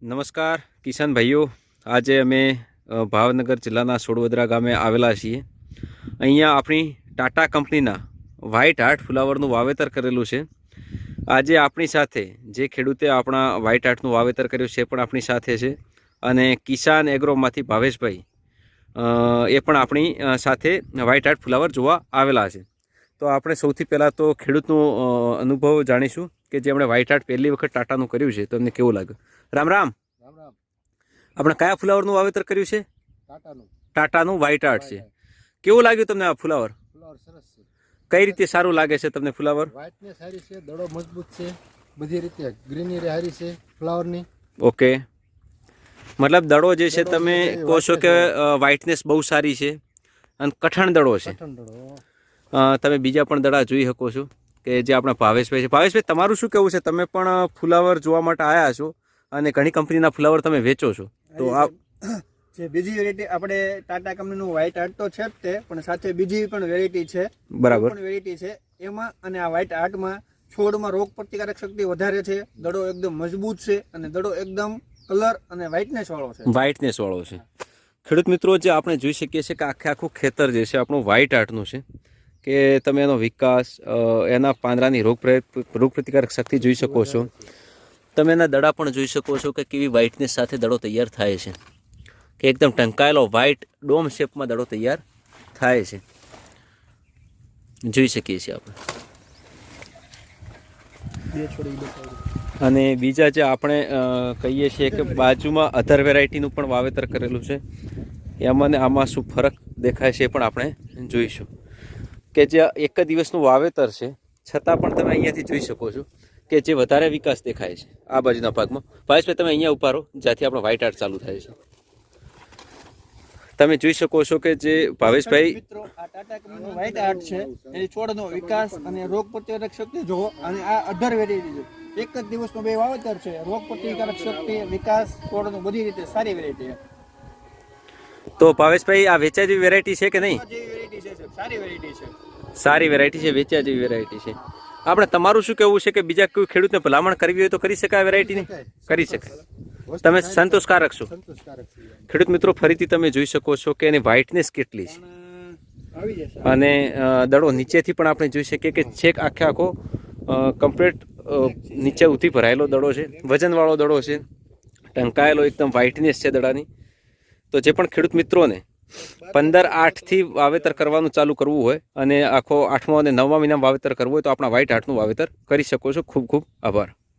નમસ્કાર કિસાન ભાઈઓ, આજે અમે ભાવનગર જિલ્લાના સોડવદરા ગામે આવેલા છીએ। અહીંયા આપણી ટાટા કંપનીના વ્હાઇટ હાર્ટ ફ્લાવરનું વાવેતર કરેલું છે। આજે આપણી સાથે જે ખેડૂતે આપણા વ્હાઇટ હાર્ટનું વાવેતર કર્યું છે પણ આપણી સાથે છે, અને કિસાન એગ્રોમાંથી ભાવેશભાઈ એ પણ આપણી સાથે વ્હાઇટ હાર્ટ ફ્લાવર જોવા આવેલા છે। તો આપણે સૌથી પહેલાં તો ખેડૂતનો અનુભવ જાણીશું કે જેમણે વ્હાઇટ હાર્ટ પહેલી વખત ટાટાનું કર્યું છે તો એમને કેવું લાગ્યું। રામ રામ રામ રામ। આપણે કયા ફ્લાવરનું વાવેતર કર્યું છે? ટાટાનું વ્હાઇટ હાર્ટ છે। કેવું લાગ્યું તમને આ ફ્લાવર? ફ્લાવર સરસ છે। કઈ રીતે સારું લાગે છે તમને ફ્લાવર? વ્હાઇટનેસ સારી છે, દડો મજબૂત છે, બધી રીતે ગ્રીનરી સારી છે ફ્લાવરની। ઓકે, મતલબ દડો જે છે તમે કહો છો કે વ્હાઇટનેસ બહુ સારી છે અને કઠણ દડો છે। તમે બીજા પણ દડા જોઈ શકો છો કે જે આપણા ભાવેશભાઈ છે। ભાવેશભાઈ, તમારું શું કહેવું છે? તમે પણ ફ્લાવર જોવા માટે આવ્યા છો અને ઘણી કંપનીના ફ્લાવર તમે વેચો છો, તો આ જે બીજી વેરાયટી આપણે ટાટા કંપનીનું વ્હાઇટ હાર્ટ તો છે જ તે, પણ સાથે બીજી પણ વેરાયટી છે, બરાબર પણ વેરાયટી છે એમાં, અને આ વ્હાઇટ હાર્ટમાં છોડમાં રોગ પ્રતિકારક શક્તિ વધારે છે, દડો એકદમ મજબૂત છે અને દડો એકદમ કલર અને વ્હાઇટનેસ વાળો છે। વ્હાઇટનેસ વાળો છે। ખેડૂત મિત્રો, જે આપણે જોઈ શકીએ છીએ કે આખે આખું ખેતર જે છે આપણું વ્હાઇટ હાર્ટનું છે, કે તમે એનો વિકાસ, એના પાંદડાની રોગ પ્રતિકારક શક્તિ જોઈ શકો છો। તમે એના દડા પણ જોઈ શકો છો કે કેવી વ્હાઇટનેસ સાથે દડો તૈયાર થાય છે, કે એકદમ ટંકાયેલો વ્હાઇટ ડોમ શેપમાં દડો તૈયાર થાય છે, જોઈ શકીએ છીએ આપણે। અને બીજા જે આપણે કહીએ છીએ કે બાજુમાં અધર વેરાયટીનું પણ વાવેતર કરેલું છે, એમાં ને આમાં શું ફરક દેખાય છે પણ આપણે જોઈશું। કે જે એક જ દિવસનું વાવેતર છે છતાં પણ તમે અહીંયાથી જોઈ શકો છો કે જે વધારે વિકાસ દેખાય છે આ બાજુના ભાગમાં। ભાવેશભાઈ, તમે અહીંયા ઉભા રહો જ્યાંથી આપણો વ્હાઇટ હાર્ટ ચાલુ થાય છે। તમે જોઈ શકો છો કે જે ભાવેશભાઈ મિત્રો, આ ટાટા કંપનીનું વ્હાઇટ હાર્ટ છે, એ છોડનો વિકાસ અને રોગ પ્રતિકારક શક્તિ જોવો, અને આ અધર વેરાયટી છે, એક જ દિવસનું બે વાવેતર છે, રોગ પ્રતિકારક શક્તિ, વિકાસ, છોડનું બધી રીતે સારી વેરાયટી છે। તો ભાવેશભાઈ, આ વેચા જેવી વેરાયટી છે કે નહીં? જેવી વેરાયટી છે, સારી વેરાયટી છે, સારી વેરાયટી છે, વેચ્યા જેવી વેરાયટી છે। આપણે તમારું શું કહેવું છે કે બીજા કોઈ ખેડૂતને ભલામણ કરવી હોય તો કરી શકાય આ વેરાયટીની? કરી શકાય। તમે સંતોષકારક છો? ખેડૂત મિત્રો, ફરીથી તમે જોઈ શકો છો કે એની વ્હાઇટનેસ કેટલી છે, આવી જશે। અને દડો નીચેથી પણ આપણે જોઈ શકીએ કે છેક આખે આખો કમ્પ્લીટ નીચે ઉથી ભરાયેલો દડો છે, વજનવાળો દડો છે, ટંકાયેલો એકદમ વ્હાઇટનેસ છે દડાની। તો જે પણ ખેડૂત મિત્રોને 15/8થી વાવેતર કરવાનું ચાલુ કરવું હોય અને આખો 8મા અને 9મા મહિનામાં વાવેતર કરવું હોય તો આપણા વ્હાઇટ હાર્ટનું વાવેતર કરી શકો છો। ખૂબ ખૂબ આભાર।